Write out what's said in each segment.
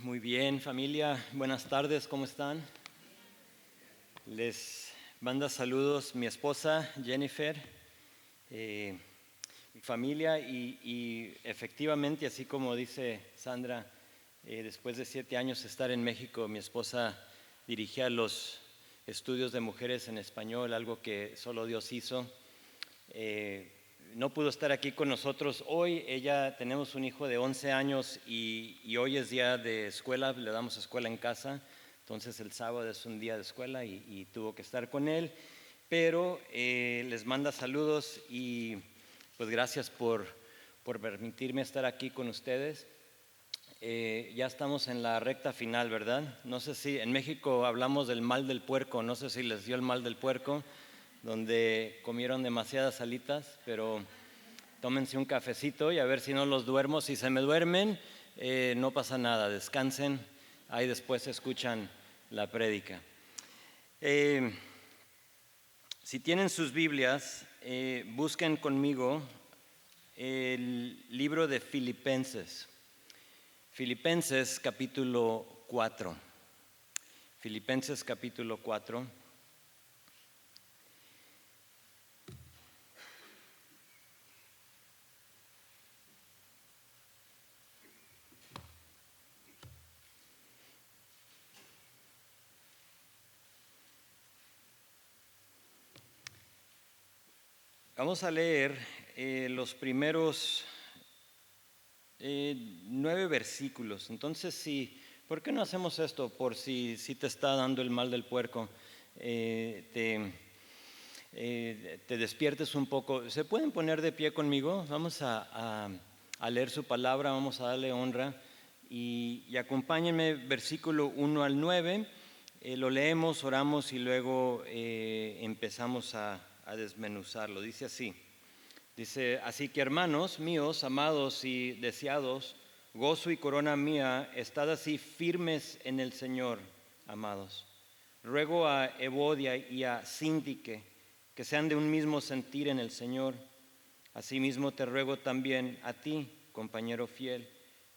Muy bien, familia. Buenas tardes, ¿cómo están? Les manda saludos mi esposa Jennifer, mi familia y efectivamente, así como dice Sandra, después de 7 años de estar en México, mi esposa dirigía los estudios de mujeres en español, algo que solo Dios hizo. No pudo estar aquí con nosotros hoy. Tenemos un hijo de 11 años y hoy es día de escuela, le damos escuela en casa, entonces el sábado es un día de escuela y tuvo que estar con él, pero les manda saludos y pues gracias por permitirme estar aquí con ustedes. Ya estamos en la recta final, ¿verdad? No sé si en México hablamos del mal del puerco, no sé si les dio el mal del puerco, donde comieron demasiadas alitas, pero tómense un cafecito y a ver si no los duermo. Si se me duermen, no pasa nada, descansen, ahí después escuchan la prédica. Si tienen sus Biblias, busquen conmigo el libro de Filipenses. Filipenses capítulo 4. Filipenses capítulo 4. Vamos a leer los primeros 9 versículos. Entonces, ¿por qué no hacemos esto? Por si te está dando el mal del puerco, te despiertes un poco. ¿Se pueden poner de pie conmigo? Vamos a leer su palabra, vamos a darle honra y acompáñenme versículo 1 al 9. Lo leemos, oramos y luego empezamos a desmenuzarlo. Dice así. Dice, así que hermanos míos, amados y deseados, gozo y corona mía, estad así firmes en el Señor, amados. Ruego a Evodia y a Síntique que sean de un mismo sentir en el Señor. Asimismo te ruego también a ti, compañero fiel,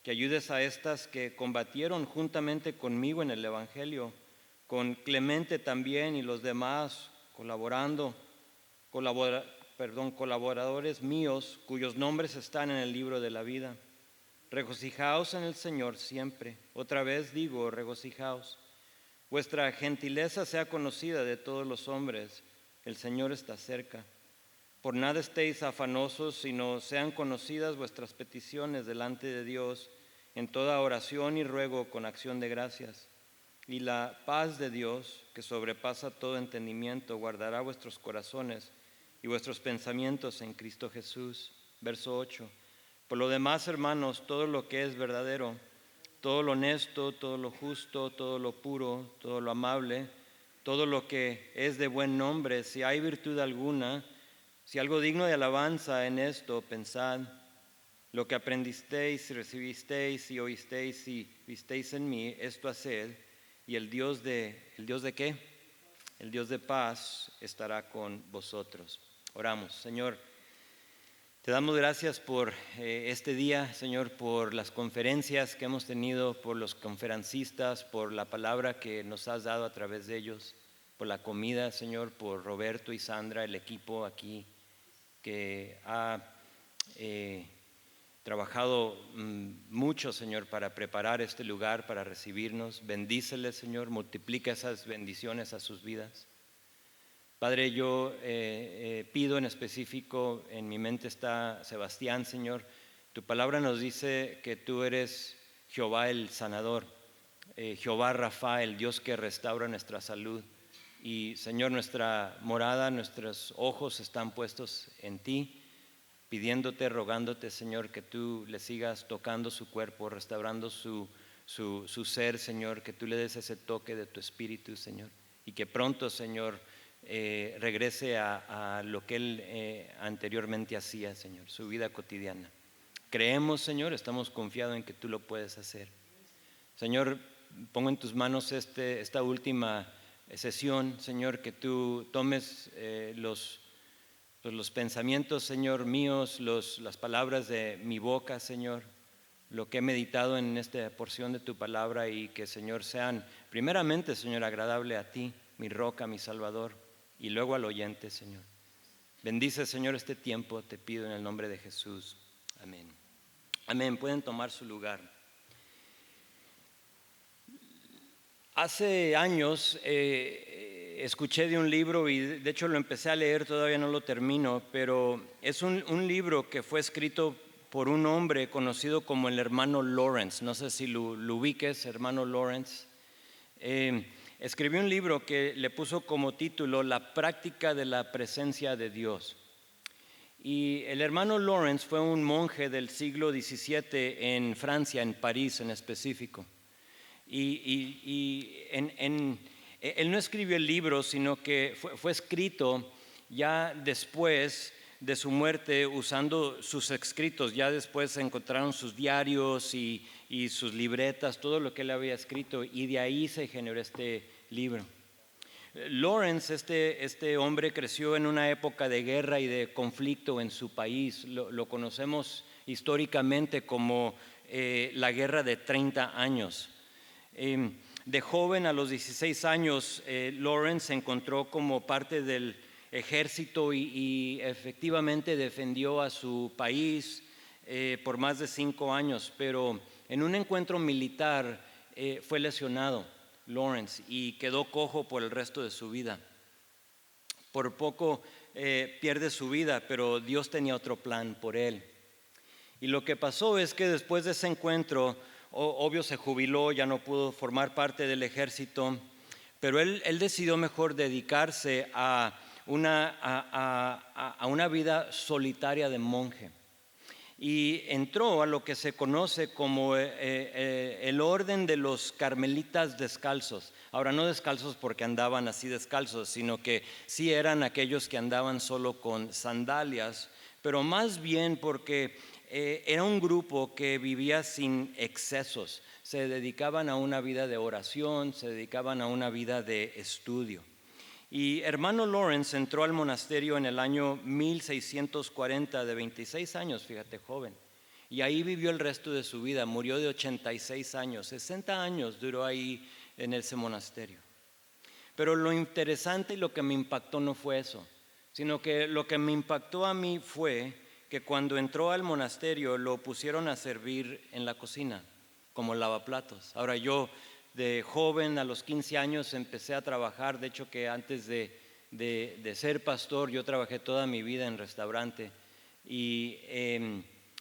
que ayudes a estas que combatieron juntamente conmigo en el Evangelio, con Clemente también y los demás colaboradores míos cuyos nombres están en el libro de la vida. Regocijaos en el Señor siempre. Otra vez digo, regocijaos. Vuestra gentileza sea conocida de todos los hombres. El Señor está cerca. Por nada estéis afanosos, sino sean conocidas vuestras peticiones delante de Dios en toda oración y ruego con acción de gracias. Y la paz de Dios, que sobrepasa todo entendimiento, guardará vuestros corazones y vuestros pensamientos en Cristo Jesús. Verso 8. Por lo demás, hermanos, todo lo que es verdadero, todo lo honesto, todo lo justo, todo lo puro, todo lo amable, todo lo que es de buen nombre, si hay virtud alguna, si algo digno de alabanza, en esto pensad. Lo que aprendisteis, recibisteis y oísteis y visteis en mí, esto haced, y ¿el Dios de qué? El Dios de paz estará con vosotros. Oramos. Señor, te damos gracias por este día, Señor, por las conferencias que hemos tenido, por los conferencistas, por la palabra que nos has dado a través de ellos, por la comida, Señor, por Roberto y Sandra, el equipo aquí que ha trabajado mucho, Señor, para preparar este lugar, para recibirnos. Bendíceles, Señor, multiplica esas bendiciones a sus vidas. Padre, yo pido en específico, en mi mente está Sebastián, Señor. Tu palabra nos dice que tú eres Jehová el sanador, Jehová Rafa, el Dios que restaura nuestra salud. Y Señor, nuestra morada, nuestros ojos están puestos en ti, pidiéndote, rogándote, Señor, que tú le sigas tocando su cuerpo, restaurando su ser, Señor, que tú le des ese toque de tu espíritu, Señor, y que pronto, Señor, regrese a lo que él anteriormente hacía, Señor, su vida cotidiana. Creemos, Señor, estamos confiados en que tú lo puedes hacer. Señor, pongo en tus manos esta última sesión, Señor, que tú tomes los pensamientos, Señor, míos, las palabras de mi boca, Señor, lo que he meditado en esta porción de tu palabra y que, Señor, sean primeramente, Señor, agradable a ti, mi roca, mi Salvador, y luego al oyente, Señor. Bendice, Señor, este tiempo, te pido en el nombre de Jesús. Amén. Amén. Pueden tomar su lugar. Hace años escuché de un libro y de hecho lo empecé a leer, todavía no lo termino, pero es un libro que fue escrito por un hombre conocido como el hermano Lawrence. No sé si lo ubiques, hermano Lawrence. Escribió un libro que le puso como título La práctica de la presencia de Dios. Y el hermano Lawrence fue un monje del siglo XVII en Francia, en París en específico. Él no escribió el libro, sino que fue escrito ya después de su muerte usando sus escritos. Ya después se encontraron sus diarios y sus libretas, todo lo que él había escrito, y de ahí se generó este libro. Lawrence, este hombre, creció en una época de guerra y de conflicto en su país. Lo conocemos históricamente como la guerra de 30 años. De joven, a los 16 años, Lawrence se encontró como parte del ejército y efectivamente defendió a su país por más de 5 años, pero en un encuentro militar fue lesionado Lawrence y quedó cojo por el resto de su vida. Por poco pierde su vida, pero Dios tenía otro plan por él. Y lo que pasó es que después de ese encuentro, obvio se jubiló, ya no pudo formar parte del ejército, pero él decidió mejor dedicarse a una vida solitaria de monje. Y entró a lo que se conoce como el orden de los carmelitas descalzos. Ahora, no descalzos porque andaban así descalzos, sino que sí eran aquellos que andaban solo con sandalias, pero más bien porque era un grupo que vivía sin excesos. Se dedicaban a una vida de oración, se dedicaban a una vida de estudio. Y hermano Lawrence entró al monasterio en el año 1640, de 26 años, fíjate, joven. Y ahí vivió el resto de su vida, murió de 86 años, 60 años duró ahí en ese monasterio. Pero lo interesante y lo que me impactó no fue eso, sino que lo que me impactó a mí fue que cuando entró al monasterio lo pusieron a servir en la cocina como lavaplatos. Ahora, yo de joven a los 15 años empecé a trabajar, de hecho que antes de ser pastor yo trabajé toda mi vida en restaurante y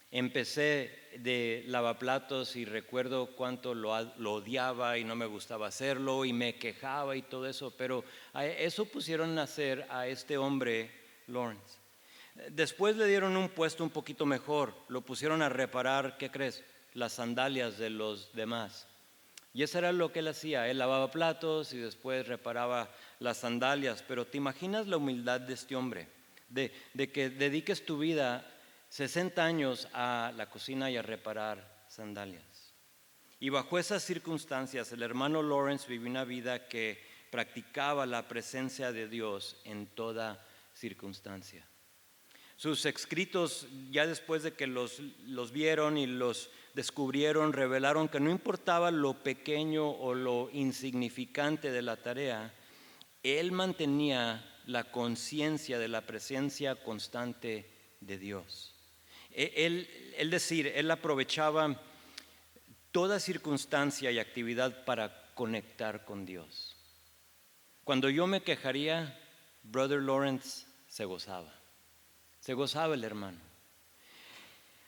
empecé de lavaplatos y recuerdo cuánto lo odiaba y no me gustaba hacerlo y me quejaba y todo eso, pero eso pusieron a hacer a este hombre Lawrence. Después le dieron un puesto un poquito mejor, lo pusieron a reparar, ¿qué crees? Las sandalias de los demás. Y eso era lo que él hacía, él lavaba platos y después reparaba las sandalias. Pero ¿te imaginas la humildad de este hombre? De que dediques tu vida 60 años a la cocina y a reparar sandalias. Y bajo esas circunstancias el hermano Lawrence vivió una vida que practicaba la presencia de Dios en toda circunstancia. Sus escritos, ya después de que los vieron y los descubrieron, revelaron que no importaba lo pequeño o lo insignificante de la tarea, él mantenía la conciencia de la presencia constante de Dios. Él aprovechaba toda circunstancia y actividad para conectar con Dios. Cuando yo me quejaría, Brother Lawrence se gozaba. Se gozaba el hermano.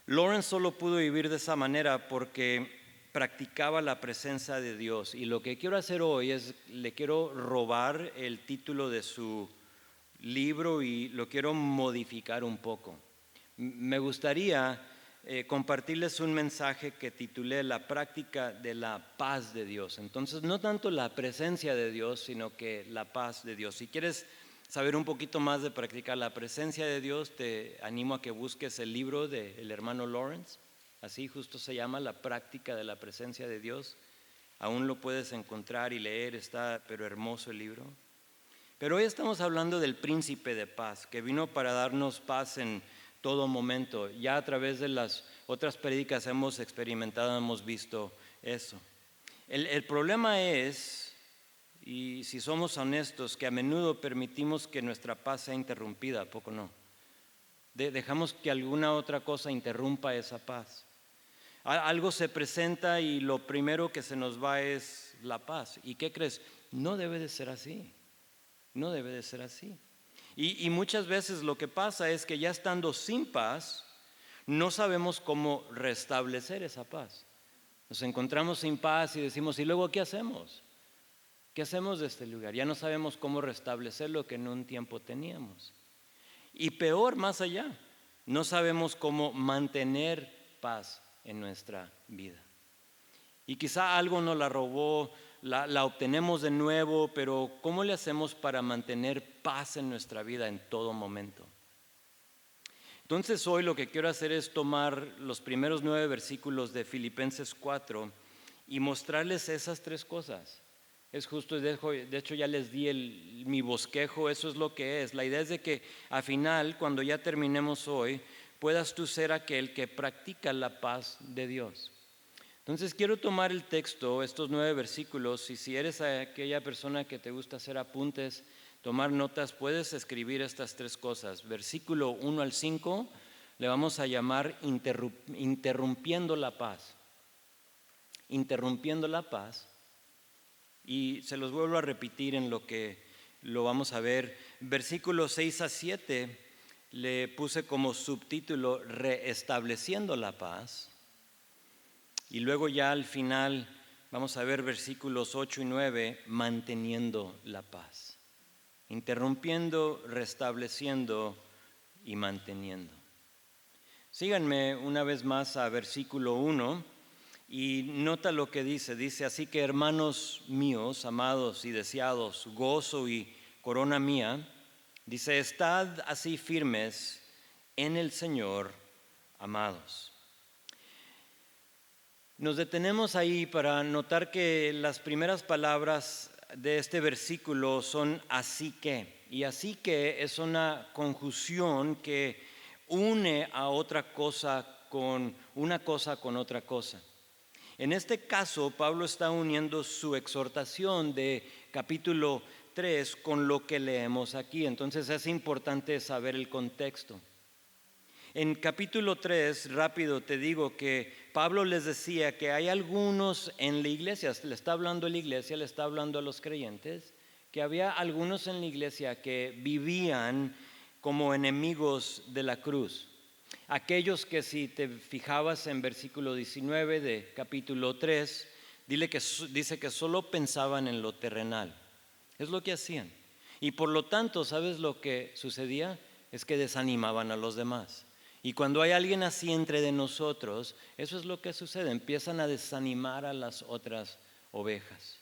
Lawrence solo pudo vivir de esa manera porque practicaba la presencia de Dios. Y lo que quiero hacer hoy es, le quiero robar el título de su libro y lo quiero modificar un poco. Me gustaría compartirles un mensaje que titulé La práctica de la paz de Dios. Entonces, no tanto la presencia de Dios, sino que la paz de Dios. Si quieres saber un poquito más de practicar la presencia de Dios, te animo a que busques el libro del hermano Lawrence. Así justo se llama La práctica de la presencia de Dios. Aún lo puedes encontrar y leer, está pero hermoso el libro. Pero hoy estamos hablando del príncipe de paz, que vino para darnos paz en todo momento. Ya a través de las otras prédicas hemos experimentado, hemos visto eso. El problema es, y si somos honestos, que a menudo permitimos que nuestra paz sea interrumpida, ¿a poco no? Dejamos que alguna otra cosa interrumpa esa paz. Algo se presenta y lo primero que se nos va es la paz. ¿Y qué crees? No debe de ser así. No debe de ser así. Y muchas veces lo que pasa es que ya estando sin paz, no sabemos cómo restablecer esa paz. Nos encontramos sin paz y decimos, ¿y luego qué hacemos? ¿Qué hacemos de este lugar? Ya no sabemos cómo restablecer lo que en un tiempo teníamos. Y peor, más allá, no sabemos cómo mantener paz en nuestra vida. Y quizá algo nos la robó, la obtenemos de nuevo, pero ¿cómo le hacemos para mantener paz en nuestra vida en todo momento? Entonces hoy lo que quiero hacer es tomar los primeros 9 versículos de Filipenses 4 y mostrarles esas 3 cosas. Es justo, de hecho ya les di mi bosquejo, eso es lo que es. La idea es de que al final, cuando ya terminemos hoy, puedas tú ser aquel que practica la paz de Dios. Entonces quiero tomar el texto, estos 9 versículos, y si eres aquella persona que te gusta hacer apuntes, tomar notas, puedes escribir estas 3 cosas. Versículo 1 al 5 le vamos a llamar interrumpiendo la paz. Interrumpiendo la paz. Y se los vuelvo a repetir en lo que lo vamos a ver. Versículos 6 a 7 le puse como subtítulo Reestableciendo la paz. Y luego ya al final vamos a ver versículos 8 y 9, Manteniendo la paz. Interrumpiendo, restableciendo y manteniendo. Síganme una vez más a versículo 1 y nota lo que dice. Dice, así que hermanos míos, amados y deseados, gozo y corona mía, dice, estad así firmes en el Señor, amados. Nos detenemos ahí para notar que las primeras palabras de este versículo son así que. Y así que es una conjunción que une a otra cosa con una cosa con otra cosa. En este caso, Pablo está uniendo su exhortación de capítulo 3 con lo que leemos aquí. Entonces es importante saber el contexto. En capítulo 3, rápido te digo que Pablo les decía que hay algunos en la iglesia, le está hablando a la iglesia, le está hablando a los creyentes, que había algunos en la iglesia que vivían como enemigos de la cruz. Aquellos que, si te fijabas en versículo 19 de capítulo 3, dice que solo pensaban en lo terrenal. Es lo que hacían. Y por lo tanto, ¿sabes lo que sucedía? Es que desanimaban a los demás. Y cuando hay alguien así entre de nosotros, eso es lo que sucede, empiezan a desanimar a las otras ovejas.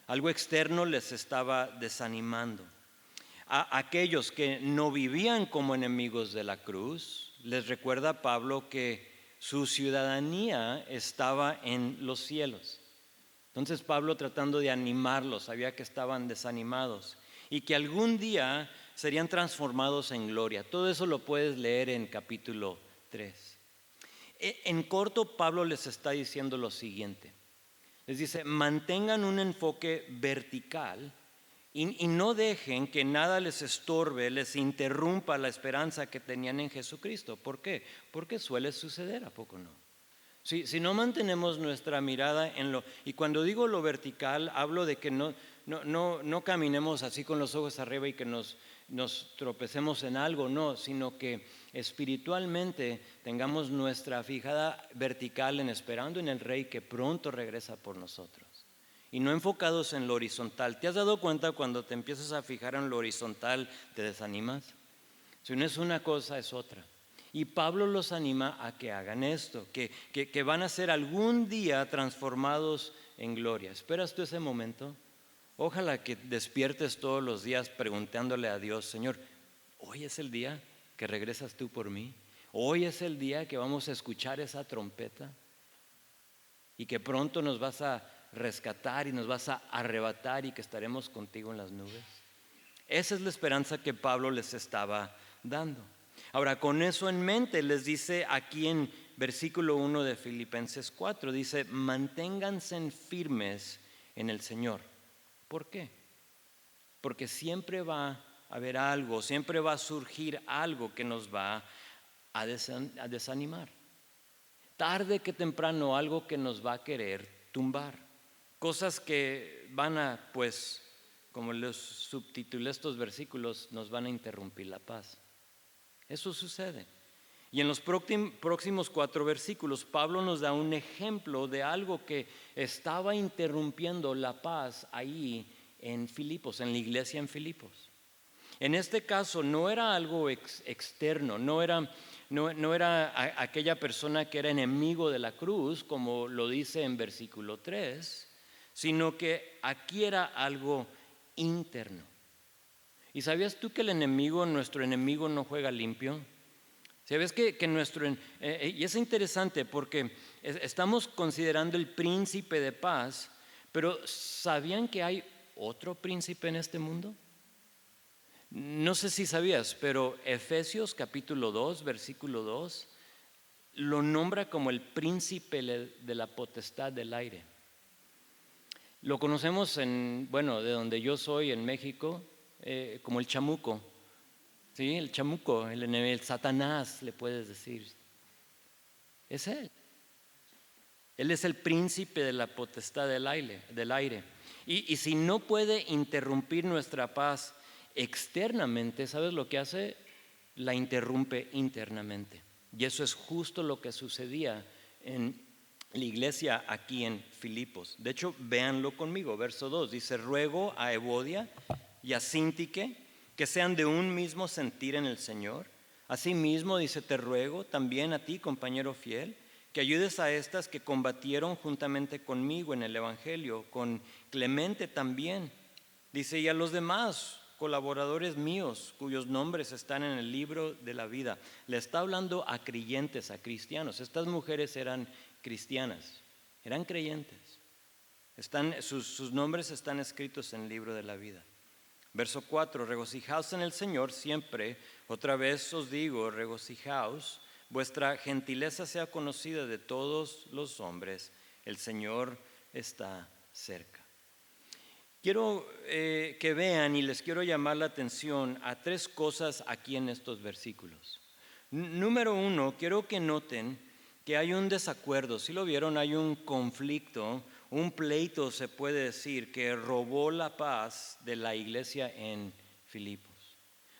Algo externo les estaba desanimando. A aquellos que no vivían como enemigos de la cruz, les recuerda Pablo que su ciudadanía estaba en los cielos. Entonces Pablo, tratando de animarlos, sabía que estaban desanimados y que algún día serían transformados en gloria. Todo eso lo puedes leer en capítulo 3. En corto, Pablo les está diciendo lo siguiente. Les dice, mantengan un enfoque vertical y no dejen que nada les estorbe, les interrumpa la esperanza que tenían en Jesucristo. ¿Por qué? Porque suele suceder, ¿a poco no? Si no mantenemos nuestra mirada en lo... Y cuando digo lo vertical, hablo de que no caminemos así con los ojos arriba y que nos tropecemos en algo, no, sino que espiritualmente tengamos nuestra fijada vertical en esperando en el Rey que pronto regresa por nosotros. Y no enfocados en lo horizontal. ¿Te has dado cuenta cuando te empiezas a fijar en lo horizontal, te desanimas? Si no es una cosa, es otra. Y Pablo los anima a que hagan esto, que van a ser algún día transformados en gloria. ¿Esperas tú ese momento? Ojalá que despiertes todos los días preguntándole a Dios, Señor, hoy es el día que regresas tú por mí. Hoy es el día que vamos a escuchar esa trompeta y que pronto nos vas a rescatar y nos vas a arrebatar y que estaremos contigo en las nubes. Esa es la esperanza que Pablo les estaba dando. Ahora, con eso en mente, les dice aquí en versículo 1 de Filipenses 4, dice, manténganse firmes en el Señor. ¿Por qué? Porque siempre va a haber algo, siempre va a surgir algo que nos va a desanimar. Tarde que temprano algo que nos va a querer tumbar. Cosas que van a, pues, como les subtitulé estos versículos, nos van a interrumpir la paz. Eso sucede. Y en los próximos 4 versículos, Pablo nos da un ejemplo de algo que estaba interrumpiendo la paz ahí en Filipos, en la iglesia en Filipos. En este caso no era algo externo, no era aquella persona que era enemigo de la cruz, como lo dice en versículo 3, sino que aquí era algo interno. ¿Y sabías tú que nuestro enemigo no juega limpio? ¿Sabes que y es interesante porque estamos considerando el príncipe de paz, pero ¿sabían que hay otro príncipe en este mundo? No sé si sabías, pero Efesios capítulo 2, versículo 2, lo nombra como el príncipe de la potestad del aire. Lo conocemos de donde yo soy, en México, como el chamuco. Sí, el chamuco, el Satanás, le puedes decir. Es él. Él es el príncipe de la potestad del aire. Y si no puede interrumpir nuestra paz externamente, ¿sabes lo que hace? La interrumpe internamente. Y eso es justo lo que sucedía en la iglesia aquí en Filipos. De hecho, véanlo conmigo, verso 2, dice, ruego a Evodia y a Síntique que sean de un mismo sentir en el Señor. Asimismo, dice, te ruego también a ti, compañero fiel, que ayudes a estas que combatieron juntamente conmigo en el Evangelio, con Clemente también. Dice, y a los demás colaboradores míos, cuyos nombres están en el libro de la vida. Le está hablando a creyentes, a cristianos. Estas mujeres eran cristianas, eran creyentes. Sus nombres están escritos en el libro de la vida. Verso 4, regocijaos en el Señor siempre. Otra vez os digo, regocijaos. Vuestra gentileza sea conocida de todos los hombres. El Señor está cerca. Quiero que vean y les quiero llamar la atención a 3 cosas aquí en estos versículos. Número 1, quiero que noten que hay un desacuerdo. Si lo vieron, hay un conflicto, un pleito, se puede decir, que robó la paz de la iglesia en Filipos.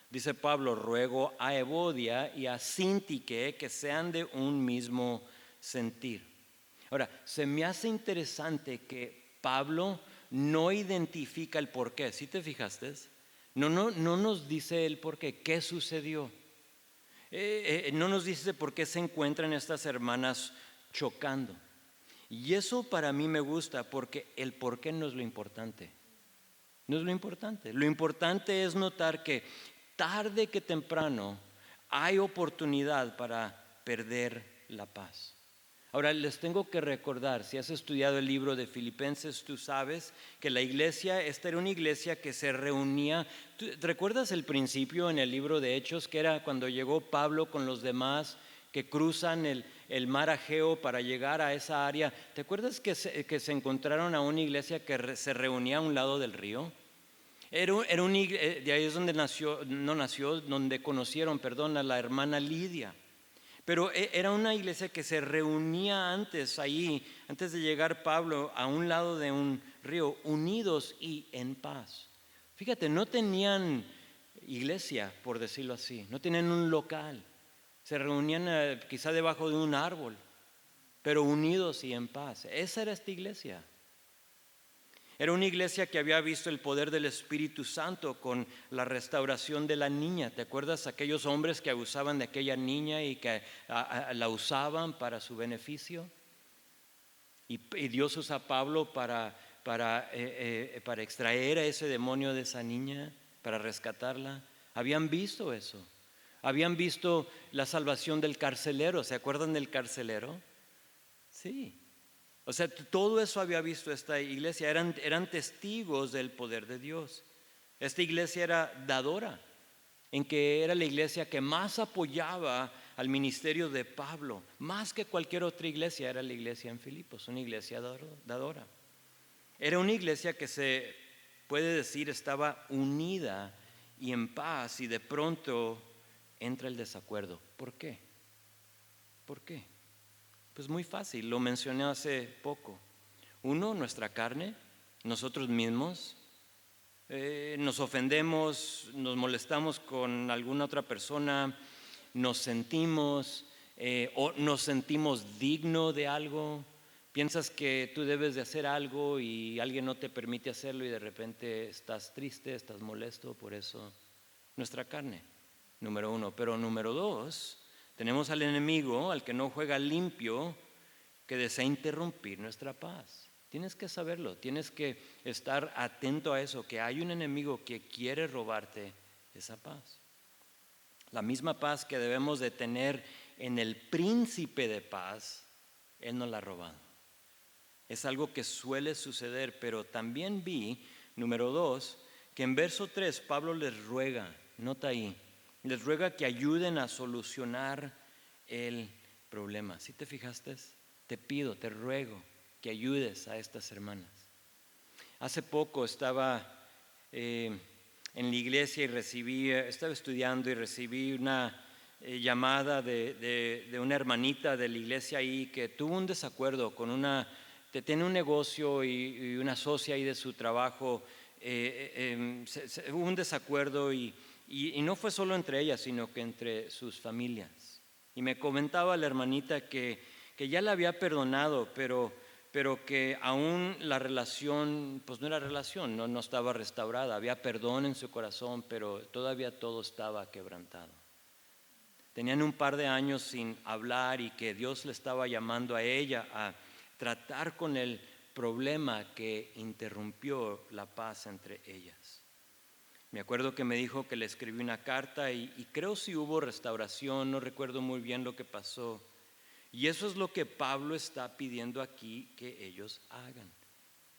Dice Pablo, ruego a Evodia y a Síntique que sean de un mismo sentir. Ahora, se me hace interesante que Pablo no identifica el porqué. ¿Sí te fijaste? No nos dice el porqué. ¿Qué sucedió? No nos dice por qué se encuentran estas hermanas chocando. Y eso para mí me gusta porque el porqué no es lo importante. No es lo importante. Lo importante es notar que tarde que temprano hay oportunidad para perder la paz. Ahora les tengo que recordar, si has estudiado el libro de Filipenses, tú sabes que la iglesia, esta era una iglesia que se reunía. ¿Te recuerdas el principio en el libro de Hechos, que era cuando llegó Pablo con los demás, que cruzan el mar Egeo para llegar a esa área? ¿Te acuerdas que se encontraron a una iglesia que se reunía a un lado del río? De ahí es donde donde conocieron, a la hermana Lidia. Pero era una iglesia que se reunía antes de llegar Pablo a un lado de un río, unidos y en paz. Fíjate, no tenían iglesia, por decirlo así, no tenían un local. Se reunían quizá debajo de un árbol, pero unidos y en paz. Esa era esta iglesia. Era una iglesia que había visto el poder del Espíritu Santo con la restauración de la niña. ¿Te acuerdas aquellos hombres que abusaban de aquella niña y que la usaban para su beneficio? Y Dios usa a Pablo para extraer a ese demonio de esa niña, para rescatarla. Habían visto eso. Habían visto la salvación del carcelero. ¿Se acuerdan del carcelero? Sí. O sea, todo eso había visto esta iglesia, eran testigos del poder de Dios. Esta iglesia era dadora, en que era la iglesia que más apoyaba al ministerio de Pablo. Más que cualquier otra iglesia, era la iglesia en Filipos, una iglesia dadora. Era una iglesia que se puede decir estaba unida y en paz, y de pronto entra el desacuerdo. ¿Por qué? ¿Por qué? Pues muy fácil, lo mencioné hace poco. Uno, nuestra carne, nosotros mismos. Nos ofendemos, nos molestamos con alguna otra persona, nos sentimos o nos sentimos digno de algo. Piensas que tú debes de hacer algo y alguien no te permite hacerlo y de repente estás triste, estás molesto por eso. Nuestra carne, número uno. Pero número dos, tenemos al enemigo, al que no juega limpio, que desea interrumpir nuestra paz. Tienes que saberlo, tienes que estar atento a eso, que hay un enemigo que quiere robarte esa paz. La misma paz que debemos de tener en el príncipe de paz, él nos la ha robado. Es algo que suele suceder, pero también vi, número dos, que en verso 3 Pablo les ruega, nota ahí, les ruega que ayuden a solucionar el problema. ¿Sí te fijaste? Te pido, te ruego que ayudes a estas hermanas. Hace poco estaba en la iglesia y estaba estudiando y recibí una llamada de una hermanita de la iglesia ahí que tuvo un desacuerdo con tiene un negocio y una socia ahí de su trabajo. Hubo un desacuerdo y no fue solo entre ellas, sino que entre sus familias. Y me comentaba la hermanita que ya la había perdonado, pero que aún la relación, pues no era relación, no estaba restaurada. Había perdón en su corazón, pero todavía todo estaba quebrantado. Tenían un par de años sin hablar y que Dios le estaba llamando a ella a tratar con el problema que interrumpió la paz entre ellas. Me acuerdo que me dijo que le escribí una carta y creo si hubo restauración, no recuerdo muy bien lo que pasó. Y eso es lo que Pablo está pidiendo aquí que ellos hagan.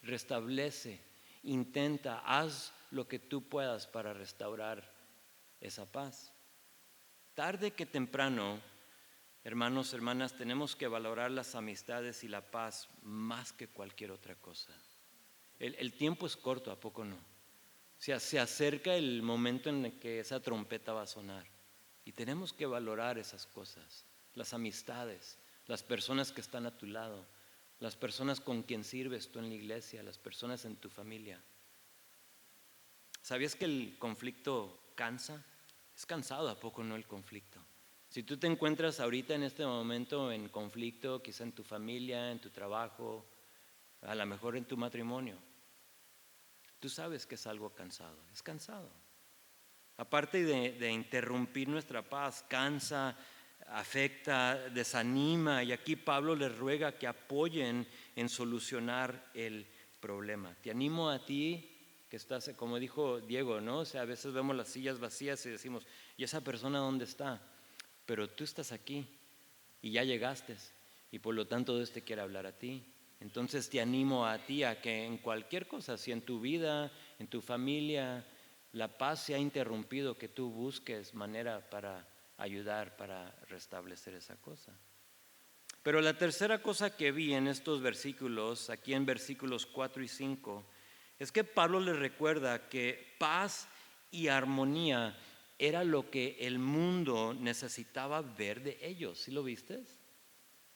Restablece, intenta, haz lo que tú puedas para restaurar esa paz. Tarde que temprano, hermanos, hermanas, tenemos que valorar las amistades y la paz más que cualquier otra cosa. El tiempo es corto, ¿a poco no? Se acerca el momento en el que esa trompeta va a sonar y tenemos que valorar esas cosas, las amistades, las personas que están a tu lado, las personas con quien sirves tú en la iglesia, las personas en tu familia. ¿Sabías que el conflicto cansa? Es cansado, ¿a poco no el conflicto? Si tú te encuentras ahorita en este momento en conflicto, quizá en tu familia, en tu trabajo, a lo mejor en tu matrimonio, tú sabes que es algo cansado, es cansado. Aparte de interrumpir nuestra paz, cansa, afecta, desanima, y aquí Pablo les ruega que apoyen en solucionar el problema. Te animo a ti que estás, como dijo Diego, ¿no? O sea, a veces vemos las sillas vacías y decimos, ¿y esa persona dónde está? Pero tú estás aquí y ya llegaste y por lo tanto Dios te quiere hablar a ti. Entonces te animo a ti a que en cualquier cosa, si en tu vida, en tu familia, la paz se ha interrumpido, que tú busques manera para ayudar, para restablecer esa cosa. Pero la tercera cosa que vi en estos versículos, aquí en versículos 4 y 5, es que Pablo les recuerda que paz y armonía era lo que el mundo necesitaba ver de ellos. ¿Sí lo viste?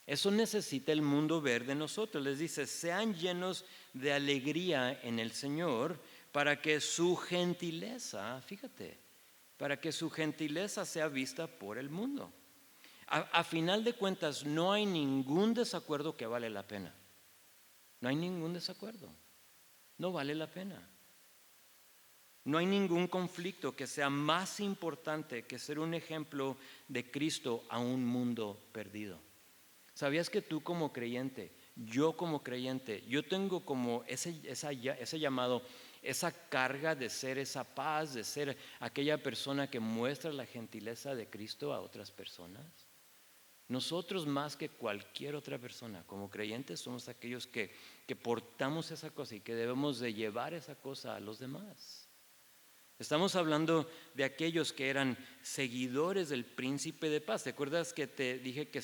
Eso necesita el mundo ver de nosotros. Les dice, sean llenos de alegría en el Señor para que su gentileza, fíjate, para que su gentileza sea vista por el mundo. A final de cuentas, no hay ningún desacuerdo que vale la pena. No hay ningún desacuerdo. No vale la pena. No hay ningún conflicto que sea más importante que ser un ejemplo de Cristo a un mundo perdido. ¿Sabías que tú como creyente, yo como creyente, yo tengo como ese llamado, esa carga de ser esa paz, de ser aquella persona que muestra la gentileza de Cristo a otras personas? Nosotros más que cualquier otra persona, como creyentes, somos aquellos que portamos esa cosa y que debemos de llevar esa cosa a los demás. Estamos hablando de aquellos que eran seguidores del príncipe de paz. ¿Te acuerdas que te dije que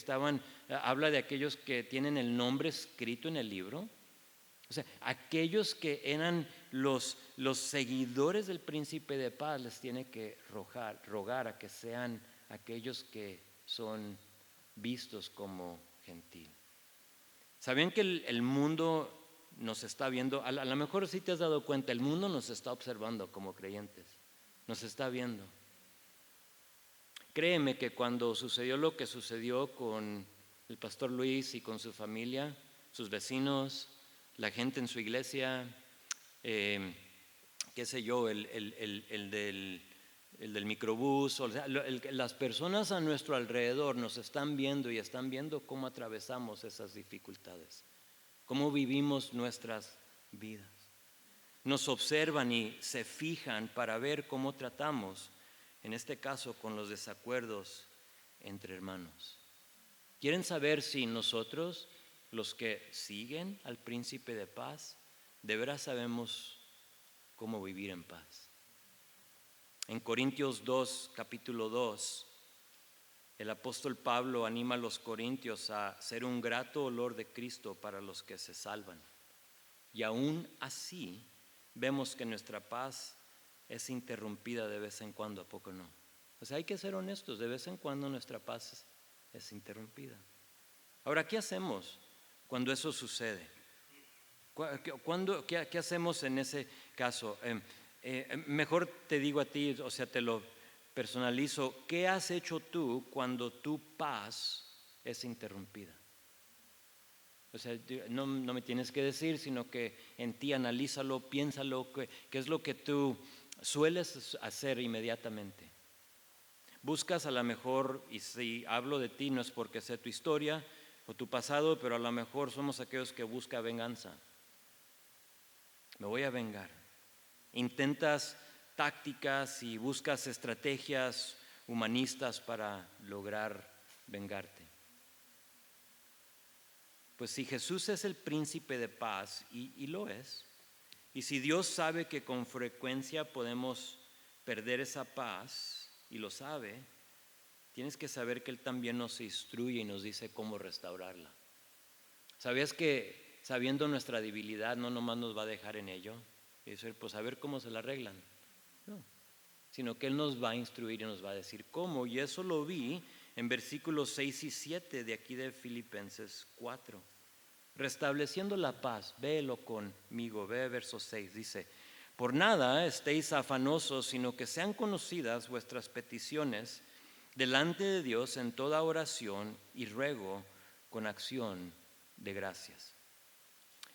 habla de aquellos que tienen el nombre escrito en el libro? O sea, aquellos que eran los seguidores del príncipe de paz les tiene que rogar a que sean aquellos que son vistos como gentil. ¿Sabían que el mundo nos está viendo? A lo mejor sí te has dado cuenta, el mundo nos está observando como creyentes, nos está viendo. Créeme que cuando sucedió lo que sucedió con el pastor Luis y con su familia, sus vecinos, la gente en su iglesia, qué sé yo, el del microbús, o sea, las personas a nuestro alrededor nos están viendo y están viendo cómo atravesamos esas dificultades, cómo vivimos nuestras vidas. Nos observan y se fijan para ver cómo tratamos, en este caso, con los desacuerdos entre hermanos. ¿Quieren saber si nosotros, los que siguen al príncipe de paz, de veras sabemos cómo vivir en paz? En Corintios 2, capítulo 2, el apóstol Pablo anima a los corintios a ser un grato olor de Cristo para los que se salvan. Y aún así vemos que nuestra paz es interrumpida de vez en cuando, ¿a poco no? O sea, hay que ser honestos, de vez en cuando nuestra paz es interrumpida. Ahora, ¿qué hacemos cuando eso sucede? ¿Qué hacemos en ese caso? Mejor te digo a ti, o sea, te lo personalizo. ¿Qué has hecho tú cuando tu paz es interrumpida? O sea, no me tienes que decir, sino que en ti analízalo, piénsalo, qué es lo que tú sueles hacer inmediatamente. Buscas a lo mejor, y si hablo de ti no es porque sé tu historia o tu pasado, pero a lo mejor somos aquellos que buscan venganza. Me voy a vengar. Intentas tácticas y buscas estrategias humanistas para lograr vengarte. Pues si Jesús es el príncipe de paz, y lo es, y si Dios sabe que con frecuencia podemos perder esa paz, y lo sabe, tienes que saber que Él también nos instruye y nos dice cómo restaurarla. ¿Sabías que sabiendo nuestra debilidad no nomás nos va a dejar en ello? Y decir, pues a ver cómo se la arreglan. No, sino que Él nos va a instruir y nos va a decir cómo. Y eso lo vi en versículos 6 y 7 de aquí de Filipenses 4. Restableciendo la paz, véelo conmigo, ve verso 6, dice: por nada estéis afanosos, sino que sean conocidas vuestras peticiones delante de Dios en toda oración y ruego con acción de gracias.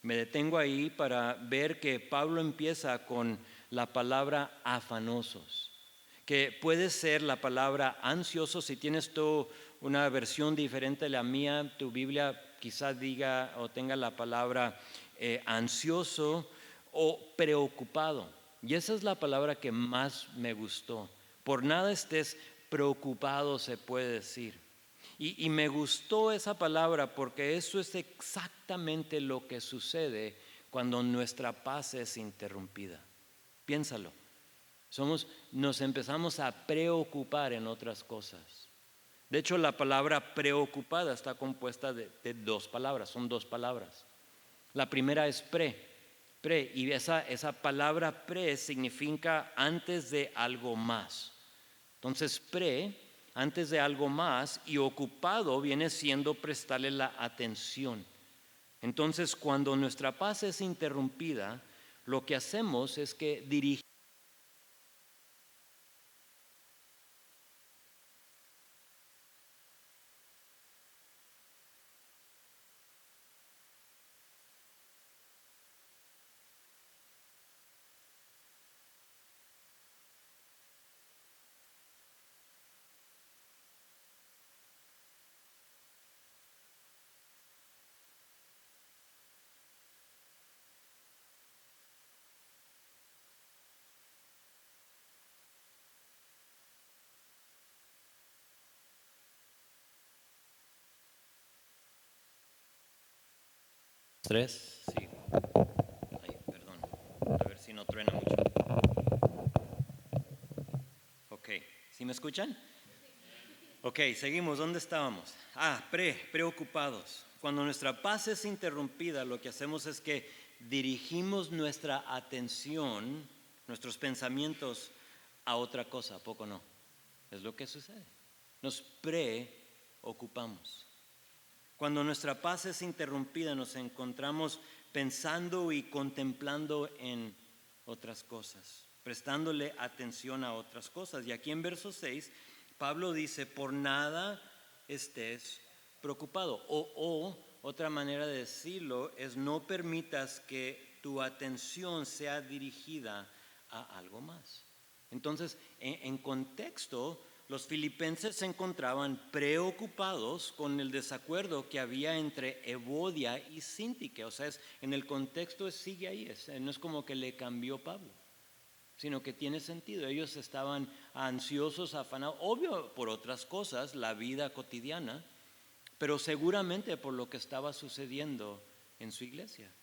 Me detengo ahí para ver que Pablo empieza con la palabra afanosos, que puede ser la palabra ansioso. Si tienes tú una versión diferente de la mía, tu Biblia quizás diga o tenga la palabra ansioso o preocupado. Y esa es la palabra que más me gustó. Por nada estés preocupado, se puede decir. Y me gustó esa palabra porque eso es exactamente lo que sucede cuando nuestra paz es interrumpida. Piénsalo. Nos empezamos a preocupar en otras cosas. De hecho, la palabra preocupada está compuesta de dos palabras, son dos palabras. La primera es pre, y esa palabra pre significa antes de algo más. Entonces, antes de algo más, y ocupado viene siendo prestarle la atención. Entonces, cuando nuestra paz es interrumpida, lo que hacemos es que dirigimos. ¿Tres? Sí. Ay, perdón. A ver si no truena mucho. me escuchan? Ok, seguimos. ¿Dónde estábamos? Preocupados. Cuando nuestra paz es interrumpida, lo que hacemos es que dirigimos nuestra atención, nuestros pensamientos a otra cosa, ¿a poco no? Es lo que sucede. Nos preocupamos. Cuando nuestra paz es interrumpida, nos encontramos pensando y contemplando en otras cosas, prestándole atención a otras cosas. Y aquí en verso 6, Pablo dice, por nada estés preocupado. O otra manera de decirlo es, no permitas que tu atención sea dirigida a algo más. Entonces, en contexto, los filipenses se encontraban preocupados con el desacuerdo que había entre Evodia y Síntique. O sea, en el contexto sigue ahí, no es como que le cambió Pablo, sino que tiene sentido. Ellos estaban ansiosos, afanados, obvio por otras cosas, la vida cotidiana, pero seguramente por lo que estaba sucediendo en su iglesia.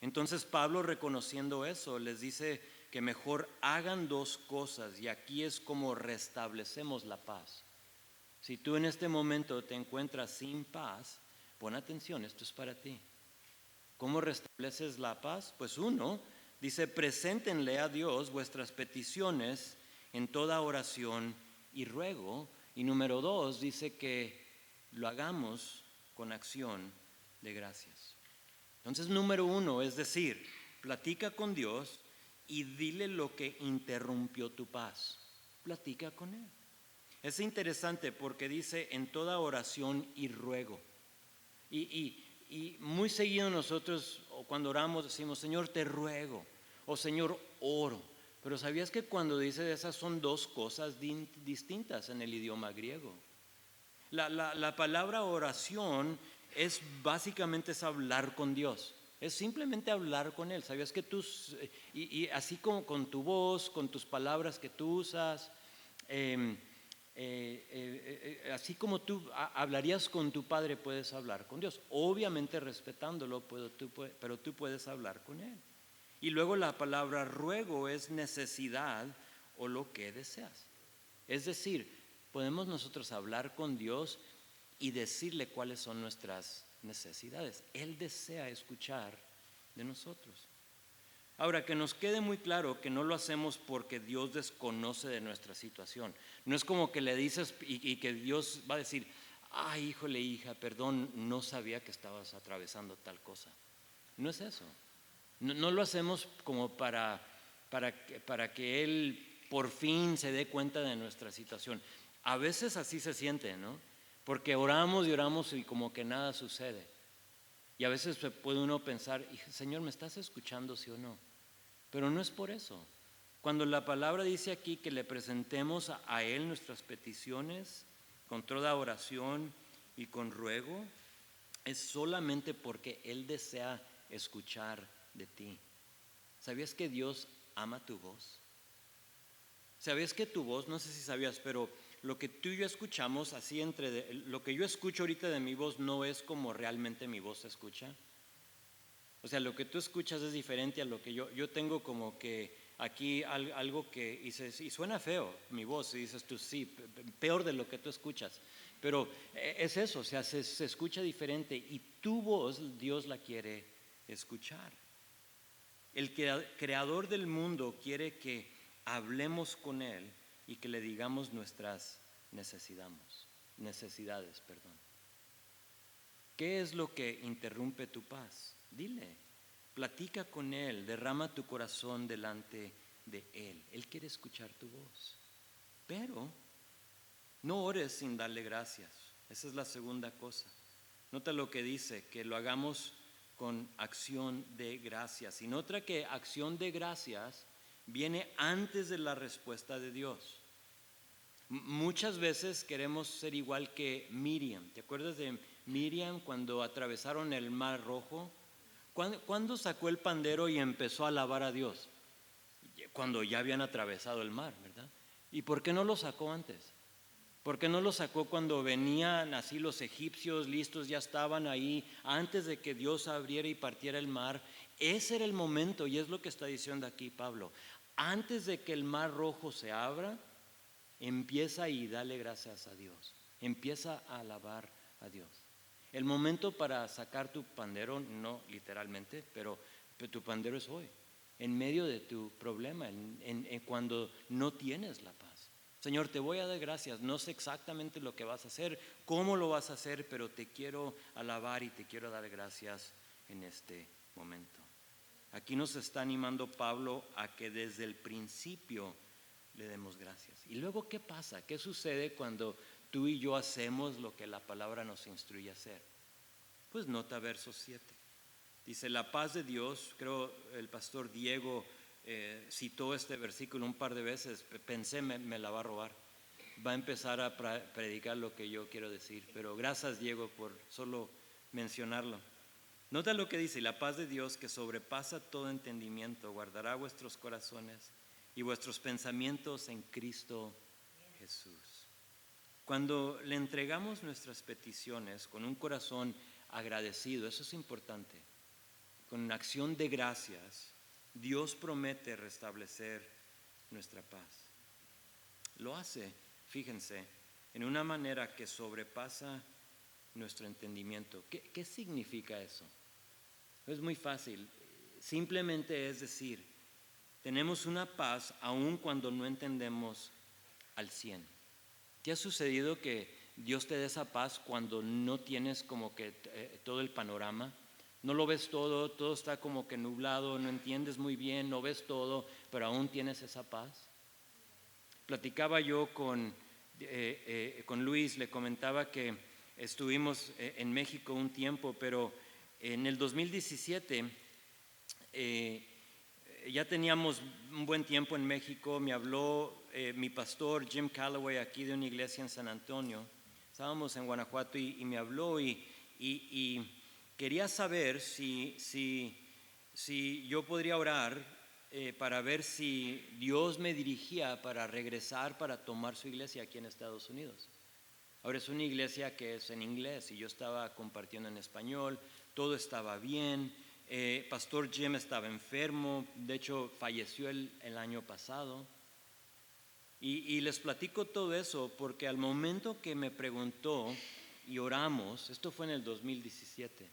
Entonces Pablo, reconociendo eso, les dice que mejor hagan dos cosas, y aquí es como restablecemos la paz. Si tú en este momento te encuentras sin paz, pon atención, esto es para ti. ¿Cómo restableces la paz? Pues uno, dice, preséntenle a Dios vuestras peticiones en toda oración y ruego. Y número dos, dice que lo hagamos con acción de gracias. Entonces, número uno, es decir, platica con Dios y dile lo que interrumpió tu paz. Platica con Él. Es interesante porque dice en toda oración y ruego. Y muy seguido nosotros cuando oramos decimos, Señor, te ruego, o Señor, oro. Pero ¿sabías que cuando dice esas son dos cosas distintas en el idioma griego? La palabra oración es básicamente es hablar con Dios. Es simplemente hablar con Él. ¿Sabías que tú, y así como con tu voz, con tus palabras que tú usas, así como tú hablarías con tu padre, puedes hablar con Dios, obviamente respetándolo, pero tú puedes hablar con Él. Y luego la palabra ruego es necesidad o lo que deseas. Es decir, podemos nosotros hablar con Dios y decirle cuáles son nuestras necesidades. Él desea escuchar de nosotros. Ahora, que nos quede muy claro que no lo hacemos porque Dios desconoce de nuestra situación. No es como que le dices y que Dios va a decir, ay, híjole, hija, perdón, no sabía que estabas atravesando tal cosa. No es eso. No lo hacemos como para que Él por fin se dé cuenta de nuestra situación. A veces así se siente, ¿no? Porque oramos y oramos y como que nada sucede. Y a veces puede uno pensar, Señor, ¿me estás escuchando, sí o no? Pero no es por eso. Cuando la palabra dice aquí que le presentemos a Él nuestras peticiones con toda oración y con ruego, es solamente porque Él desea escuchar de ti. ¿Sabías que Dios ama tu voz? ¿Sabías que tu voz, no sé si sabías, pero lo que tú y yo escuchamos, así lo que yo escucho ahorita de mi voz no es como realmente mi voz se escucha? O sea, lo que tú escuchas es diferente a lo que yo tengo como que aquí algo que y suena feo mi voz, y dices tú, sí, peor de lo que tú escuchas. Pero es eso, o sea, se escucha diferente y tu voz Dios la quiere escuchar. El creador del mundo quiere que hablemos con Él y que le digamos nuestras necesidades. ¿Qué es lo que interrumpe tu paz? Dile, platica con Él, derrama tu corazón delante de Él. Él quiere escuchar tu voz. Pero no ores sin darle gracias. Esa es la segunda cosa. Nota lo que dice, que lo hagamos con acción de gracias. Y nota que acción de gracias viene antes de la respuesta de Dios. Muchas veces queremos ser igual que Miriam. ¿Te acuerdas de Miriam cuando atravesaron el Mar Rojo? ¿Cuándo sacó el pandero y empezó a alabar a Dios? Cuando ya habían atravesado el mar, ¿verdad? ¿Y por qué no lo sacó antes? ¿Por qué no lo sacó cuando venían así los egipcios listos, ya estaban ahí, antes de que Dios abriera y partiera el mar? Ese era el momento, y es lo que está diciendo aquí Pablo. Antes de que el Mar Rojo se abra, empieza y dale gracias a Dios. Empieza a alabar a Dios. El momento para sacar tu pandero, no literalmente, pero tu pandero es hoy, en medio de tu problema, cuando no tienes la paz. Señor, te voy a dar gracias, no sé exactamente lo que vas a hacer, cómo lo vas a hacer, pero te quiero alabar y te quiero dar gracias en este momento. Aquí nos está animando Pablo a que desde el principio le demos gracias. Y luego, ¿qué pasa? ¿Qué sucede cuando tú y yo hacemos lo que la palabra nos instruye a hacer? Pues nota verso 7. Dice, la paz de Dios, creo el pastor Diego citó este versículo un par de veces, pensé me la va a robar. Va a empezar a predicar lo que yo quiero decir, pero gracias Diego por solo mencionarlo. Nota lo que dice, la paz de Dios que sobrepasa todo entendimiento, guardará vuestros corazones y vuestros pensamientos en Cristo Jesús. Cuando le entregamos nuestras peticiones con un corazón agradecido, eso es importante, con una acción de gracias, Dios promete restablecer nuestra paz. Lo hace, fíjense, en una manera que sobrepasa nuestro entendimiento. ¿Qué significa eso? Es muy fácil, simplemente es decir, tenemos una paz aun cuando no entendemos al 100. ¿Te ha sucedido que Dios te dé esa paz cuando no tienes como que todo el panorama? No lo ves todo, todo está como que nublado, no entiendes muy bien, no ves todo, pero aún tienes esa paz. Platicaba yo con Luis, le comentaba que estuvimos en México un tiempo, pero en el 2017 ya teníamos un buen tiempo en México. Me habló mi pastor Jim Calloway aquí de una iglesia en San Antonio. Estábamos en Guanajuato y me habló y quería saber si yo podría orar para ver si Dios me dirigía para regresar para tomar su iglesia aquí en Estados Unidos. Ahora es una iglesia que es en inglés y yo estaba compartiendo en español, todo estaba bien. Pastor Jim estaba enfermo, de hecho falleció el año pasado. Y les platico todo eso porque al momento que me preguntó y oramos, esto fue en el 2017,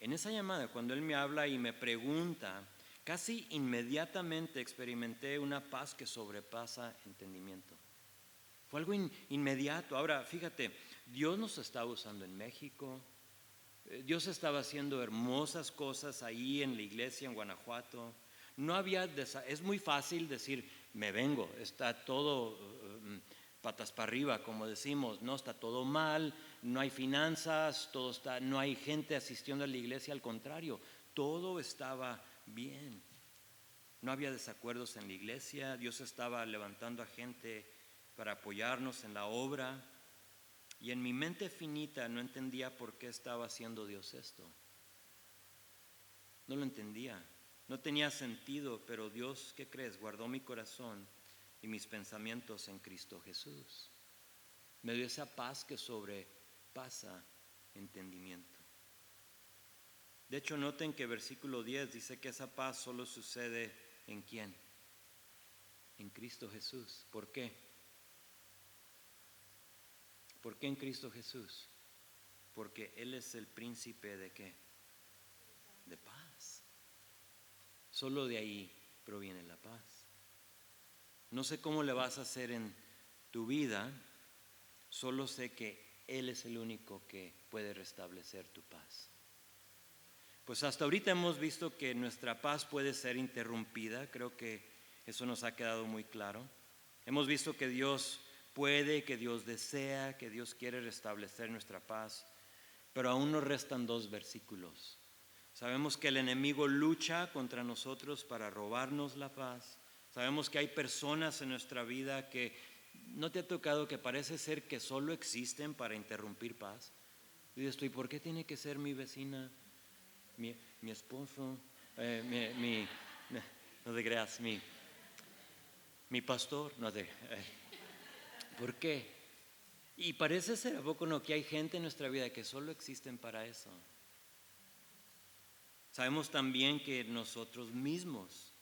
en esa llamada cuando él me habla y me pregunta, casi inmediatamente experimenté una paz que sobrepasa entendimiento. Fue algo inmediato. Ahora, fíjate, Dios nos está usando en México. Dios estaba haciendo hermosas cosas ahí en la iglesia en Guanajuato. No había, es muy fácil decir, me vengo, está todo patas para arriba, como decimos, no está todo mal, no hay finanzas, no hay gente asistiendo a la iglesia, al contrario, todo estaba bien. No había desacuerdos en la iglesia, Dios estaba levantando a gente para apoyarnos en la obra. Y en mi mente finita no entendía por qué estaba haciendo Dios esto. No lo entendía, no tenía sentido, pero Dios, ¿qué crees? Guardó mi corazón y mis pensamientos en Cristo Jesús. Me dio esa paz que sobrepasa entendimiento. De hecho, noten que versículo 10 dice que esa paz solo sucede ¿en quién? En Cristo Jesús. ¿Por qué? ¿Por qué en Cristo Jesús? Porque Él es el príncipe ¿de qué? De paz. Solo de ahí proviene la paz. No sé cómo le vas a hacer en tu vida, solo sé que Él es el único que puede restablecer tu paz. Pues hasta ahorita hemos visto que nuestra paz puede ser interrumpida, creo que eso nos ha quedado muy claro. Hemos visto que Dios puede, que Dios desea, que Dios quiere restablecer nuestra paz, pero aún nos restan 2 versículos. Sabemos que el enemigo lucha contra nosotros para robarnos la paz. Sabemos que hay personas en nuestra vida que no te ha tocado, que parece ser que solo existen para interrumpir paz. Y dices tú, ¿y por qué tiene que ser mi vecina, mi esposo, no te creas, mi pastor? No te... ¿Por qué? Y parece ser, ¿a poco no? Que hay gente en nuestra vida que solo existen para eso. Sabemos también que nosotros mismos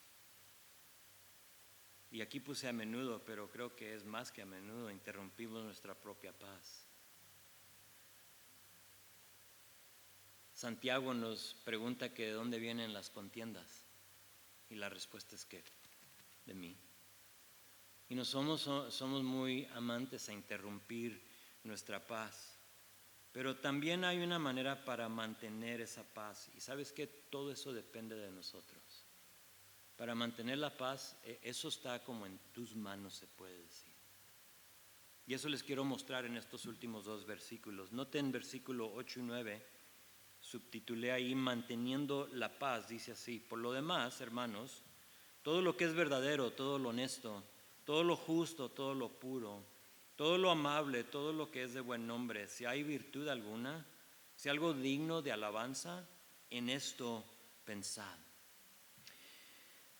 y aquí puse a menudo, pero creo que es más que a menudo, interrumpimos nuestra propia paz. Santiago nos pregunta que de dónde vienen las contiendas, y la respuesta es que de mí. Y no somos muy amantes a interrumpir nuestra paz, pero también hay una manera para mantener esa paz, y sabes que todo eso depende de nosotros. Para mantener la paz, eso está como en tus manos, se puede decir. Y eso les quiero mostrar en estos últimos 2 versículos. Noten versículo 8 y 9, subtitulé ahí manteniendo la paz, dice así: por lo demás, hermanos, todo lo que es verdadero, todo lo honesto, todo lo justo, todo lo puro, todo lo amable, todo lo que es de buen nombre, si hay virtud alguna, si algo digno de alabanza, en esto pensad.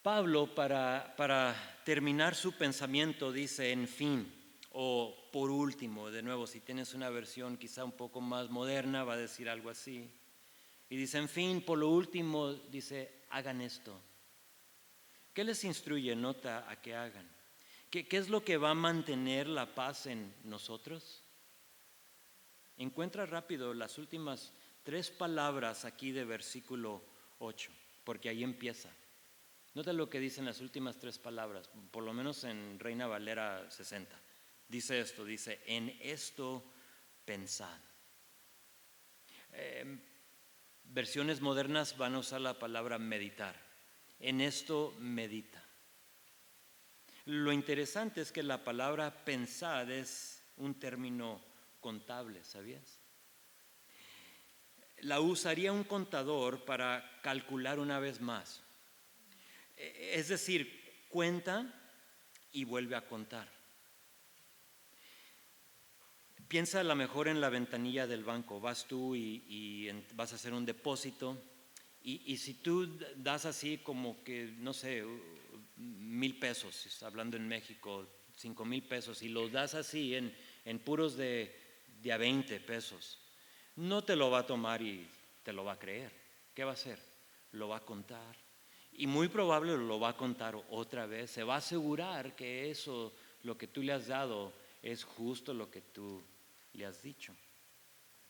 Pablo, para terminar su pensamiento, dice en fin, o por último. De nuevo, si tienes una versión quizá un poco más moderna, va a decir algo así. Y dice en fin, por lo último, dice, hagan esto. ¿Qué les instruye? Nota, a que hagan. ¿Qué es lo que va a mantener la paz en nosotros? Encuentra rápido las últimas 3 palabras aquí de versículo 8, porque ahí empieza. Nota lo que dicen las últimas 3 palabras, por lo menos en Reina Valera 60. Dice esto, dice, en esto pensad. Versiones modernas van a usar la palabra meditar. En esto medita. Lo interesante es que la palabra pensad es un término contable, ¿sabías? La usaría un contador para calcular una vez más. Es decir, cuenta y vuelve a contar. Piensa a lo mejor en la ventanilla del banco. Vas tú y vas a hacer un depósito y si tú das así como que, no sé, 1,000 pesos, hablando en México, 5,000 pesos, y los das así en puros de a 20 pesos, no te lo va a tomar y te lo va a creer. ¿Qué va a hacer? Lo va a contar. Y muy probable lo va a contar otra vez. Se va a asegurar que eso, lo que tú le has dado, es justo lo que tú le has dicho.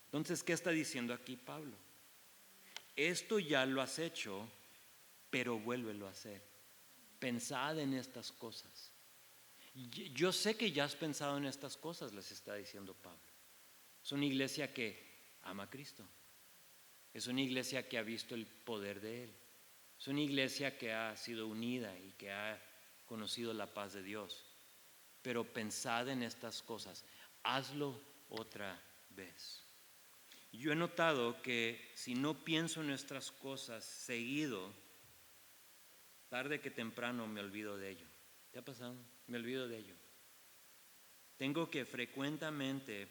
Entonces, ¿qué está diciendo aquí Pablo? Esto ya lo has hecho, pero vuélvelo a hacer. Pensad en estas cosas. Yo sé que ya has pensado en estas cosas, les está diciendo Pablo. Es una iglesia que ama a Cristo. Es una iglesia que ha visto el poder de Él. Es una iglesia que ha sido unida y que ha conocido la paz de Dios. Pero pensad en estas cosas. Hazlo otra vez. Yo he notado que si no pienso en estas cosas seguido, tarde que temprano me olvido de ello. ¿Te ha pasado? Me olvido de ello. Tengo que frecuentemente,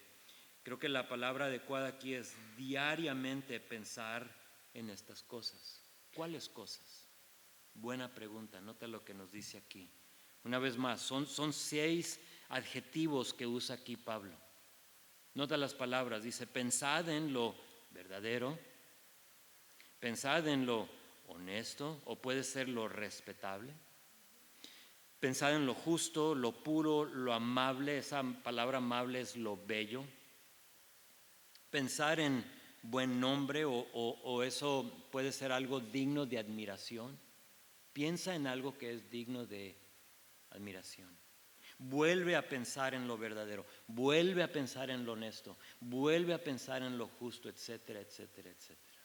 creo que la palabra adecuada aquí es diariamente, pensar en estas cosas. ¿Cuáles cosas? Buena pregunta, nota lo que nos dice aquí. Una vez más, son 6 adjetivos que usa aquí Pablo. Nota las palabras, dice, pensad en lo verdadero, pensad en lo honesto, o puede ser lo respetable, pensad en lo justo, lo puro, lo amable. Esa palabra amable es lo bello. Pensar en buen nombre, o eso puede ser algo digno de admiración. Piensa en algo que es digno de admiración. Vuelve a pensar en lo verdadero, vuelve a pensar en lo honesto, vuelve a pensar en lo justo, etcétera, etcétera, etcétera.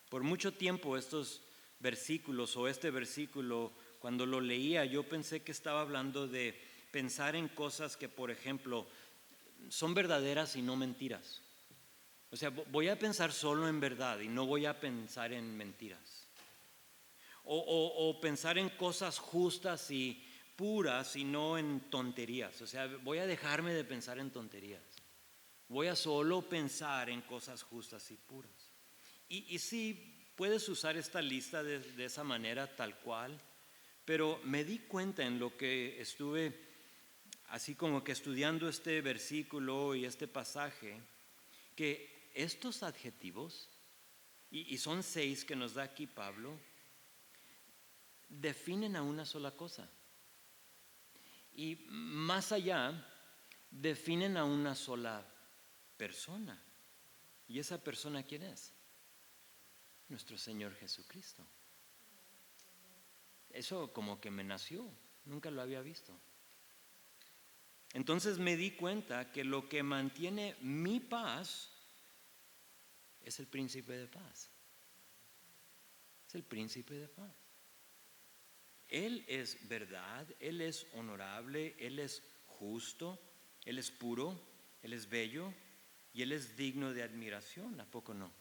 Por mucho tiempo estos versículos o este versículo, cuando lo leía, yo pensé que estaba hablando de pensar en cosas que, por ejemplo, son verdaderas y no mentiras. O sea, voy a pensar solo en verdad y no voy a pensar en mentiras. O pensar en cosas justas y puras y no en tonterías. O sea, voy a dejarme de pensar en tonterías. Voy a solo pensar en cosas justas y puras. Y sí, puedes usar esta lista de esa manera tal cual, pero me di cuenta en lo que estuve así como que estudiando este versículo y este pasaje, que estos adjetivos, y son 6 que nos da aquí Pablo, definen a una sola cosa. Y más allá, definen a una sola persona. ¿Y esa persona quién es? Nuestro Señor Jesucristo. Eso como que me nació, nunca lo había visto. Entonces me di cuenta que lo que mantiene mi paz es el príncipe de paz. Es el príncipe de paz. Él es verdad, Él es honorable, Él es justo, Él es puro, Él es bello y Él es digno de admiración, ¿a poco no?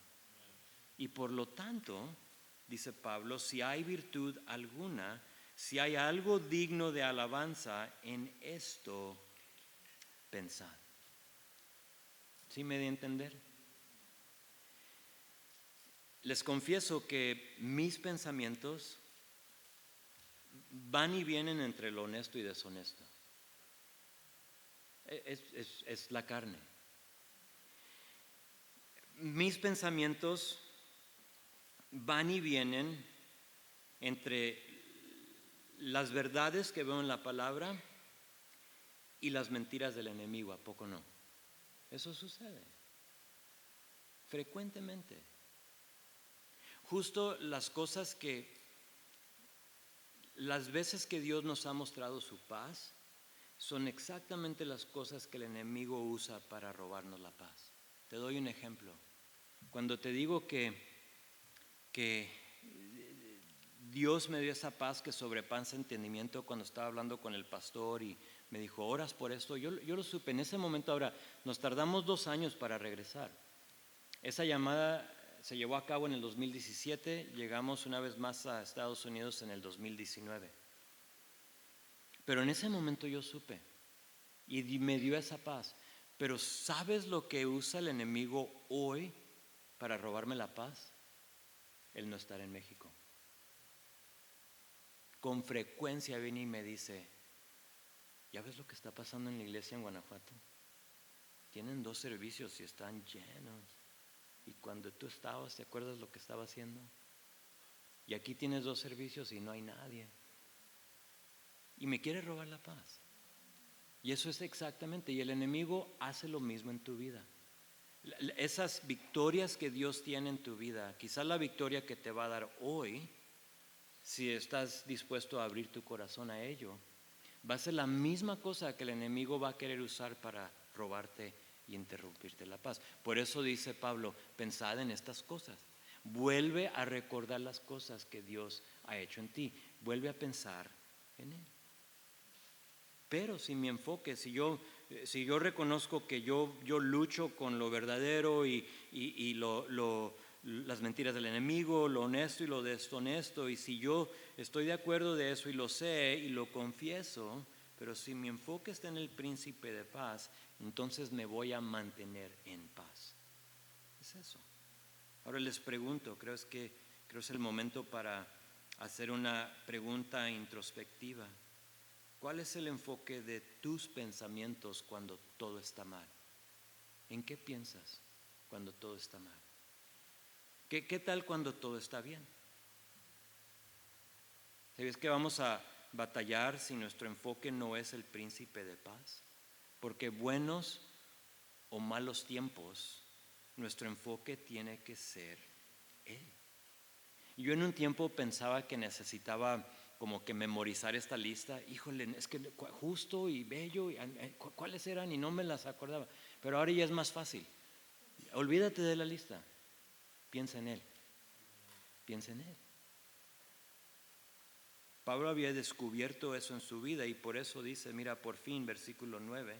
Y por lo tanto, dice Pablo, si hay virtud alguna, si hay algo digno de alabanza, en esto pensad. ¿Sí me di a entender? Les confieso que mis pensamientos van y vienen entre lo honesto y deshonesto. Es la carne. Mis pensamientos van y vienen entre las verdades que veo en la palabra y las mentiras del enemigo, ¿a poco no? Eso sucede frecuentemente. Justo las veces que Dios nos ha mostrado su paz, son exactamente las cosas que el enemigo usa para robarnos la paz. Te doy un ejemplo. Cuando te digo que Dios me dio esa paz que sobrepasa entendimiento cuando estaba hablando con el pastor y me dijo, ¿oras por esto? Yo lo supe en ese momento. Ahora, nos tardamos 2 años para regresar. Esa llamada se llevó a cabo en el 2017, llegamos una vez más a Estados Unidos en el 2019. Pero en ese momento yo supe y me dio esa paz. Pero ¿sabes lo que usa el enemigo hoy para robarme la paz? El no estar en México. Con frecuencia viene y me dice, ¿ya ves lo que está pasando en la iglesia en Guanajuato? Tienen 2 servicios y están llenos. Y cuando tú estabas, ¿te acuerdas lo que estaba haciendo? Y aquí tienes 2 servicios y no hay nadie. Y me quiere robar la paz. Y eso es exactamente, y el enemigo hace lo mismo en tu vida. Esas victorias que Dios tiene en tu vida, quizás la victoria que te va a dar hoy, si estás dispuesto a abrir tu corazón a ello, va a ser la misma cosa que el enemigo va a querer usar para robarte y interrumpirte la paz. Por eso dice Pablo, pensad en estas cosas. Vuelve a recordar las cosas que Dios ha hecho en ti. Vuelve a pensar en Él. Pero si mi enfoque, si yo reconozco que yo lucho con lo verdadero y las mentiras del enemigo, lo honesto y lo deshonesto, y si yo estoy de acuerdo de eso y lo sé y lo confieso, pero si mi enfoque está en el príncipe de paz, entonces me voy a mantener en paz. Es eso. Ahora les pregunto, creo es el momento para hacer una pregunta introspectiva. ¿Cuál es el enfoque de tus pensamientos cuando todo está mal? ¿En qué piensas cuando todo está mal? ¿Qué tal cuando todo está bien? ¿Sabes que vamos a batallar si nuestro enfoque no es el príncipe de paz? Porque buenos o malos tiempos, nuestro enfoque tiene que ser Él. Yo en un tiempo pensaba que necesitaba como que memorizar esta lista. Híjole, es que justo y bello, ¿cuáles eran? Y no me las acordaba. Pero ahora ya es más fácil. Olvídate de la lista. Piensa en Él. Piensa en Él. Pablo había descubierto eso en su vida y por eso dice, mira, por fin, versículo 9,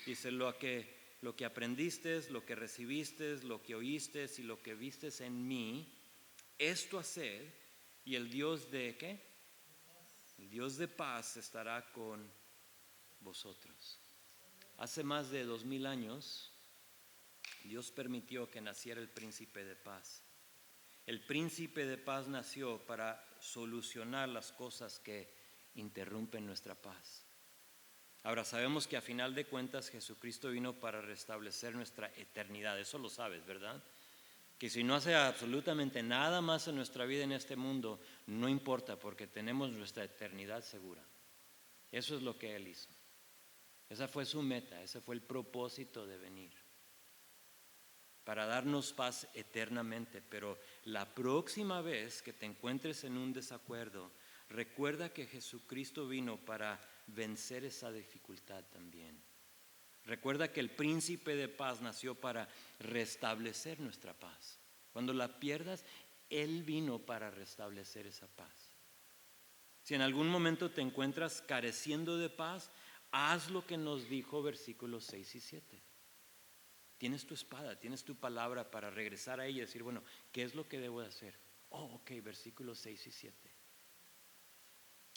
dice, lo que aprendiste, lo que recibiste, lo que oíste y lo que vistes en mí, esto haced, y el Dios de ¿qué? El Dios de paz estará con vosotros. Hace más de 2000 años, Dios permitió que naciera el príncipe de paz. El príncipe de paz nació para solucionar las cosas que interrumpen nuestra paz. Ahora sabemos que a final de cuentas Jesucristo vino para restablecer nuestra eternidad. Eso lo sabes, ¿verdad? Que si no hace absolutamente nada más en nuestra vida en este mundo, no importa porque tenemos nuestra eternidad segura. Eso es lo que Él hizo. Esa fue su meta, ese fue el propósito de venir, para darnos paz eternamente. Pero la próxima vez que te encuentres en un desacuerdo, recuerda que Jesucristo vino para vencer esa dificultad también. Recuerda que el príncipe de paz nació para restablecer nuestra paz. Cuando la pierdas, Él vino para restablecer esa paz. Si en algún momento te encuentras careciendo de paz, haz lo que nos dijo versículos 6 y 7. Tienes tu espada, tienes tu palabra para regresar a ella y decir, bueno, ¿qué es lo que debo de hacer? Ok, versículos 6 y 7.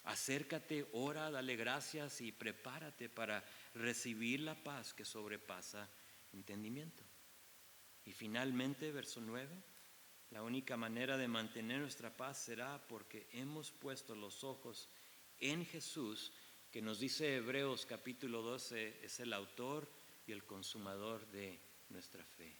Acércate, ora, dale gracias y prepárate para recibir la paz que sobrepasa entendimiento. Y finalmente, verso 9, la única manera de mantener nuestra paz será porque hemos puesto los ojos en Jesús, que nos dice Hebreos capítulo 12, es el autor y el consumador de nuestra fe.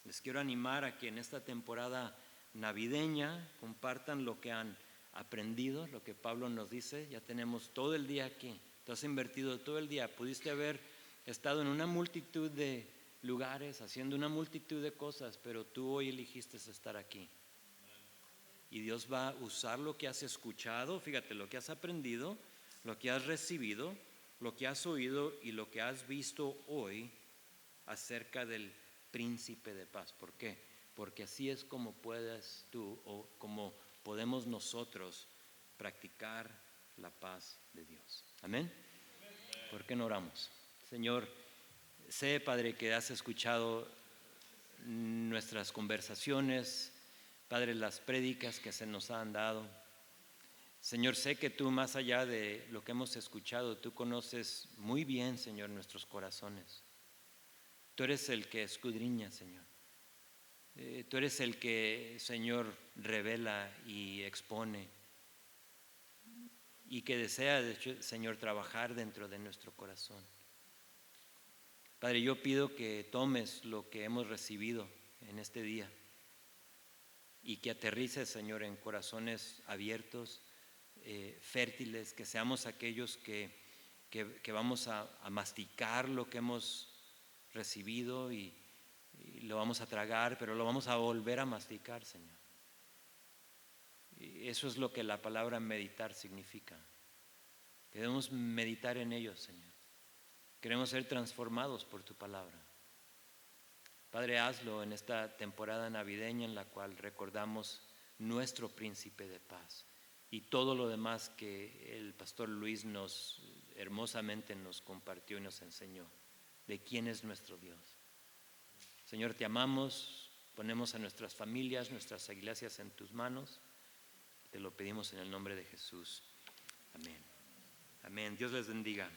Les quiero animar a que en esta temporada navideña compartan lo que han aprendido, lo que Pablo nos dice. Ya tenemos todo el día aquí, tú has invertido todo el día, pudiste haber estado en una multitud de lugares, haciendo una multitud de cosas, pero tú hoy elegiste estar aquí. Y Dios va a usar lo que has escuchado, fíjate, lo que has aprendido, lo que has recibido, lo que has oído y lo que has visto hoy acerca del príncipe de paz. ¿Por qué? Porque así es como puedes tú o como podemos nosotros practicar la paz de Dios. Amén. ¿Por qué no oramos? Señor, sé, Padre, que has escuchado nuestras conversaciones, Padre, las prédicas que se nos han dado. Señor, sé que tú, más allá de lo que hemos escuchado, tú conoces muy bien, Señor, nuestros corazones. Tú eres el que escudriña, Señor. Tú eres el que, Señor, revela y expone y que desea, de hecho, Señor, trabajar dentro de nuestro corazón. Padre, yo pido que tomes lo que hemos recibido en este día y que aterrices, Señor, en corazones abiertos, fértiles, que seamos aquellos que vamos a masticar lo que hemos recibido y lo vamos a tragar, pero lo vamos a volver a masticar, Señor. Y eso es lo que la palabra meditar significa. Debemos meditar en ello, Señor. Queremos ser transformados por tu palabra. Padre, hazlo en esta temporada navideña en la cual recordamos nuestro príncipe de paz y todo lo demás que el pastor Luis hermosamente nos compartió y nos enseñó de quién es nuestro Dios. Señor, te amamos, ponemos a nuestras familias, nuestras iglesias en tus manos. Te lo pedimos en el nombre de Jesús. Amén. Amén. Dios les bendiga.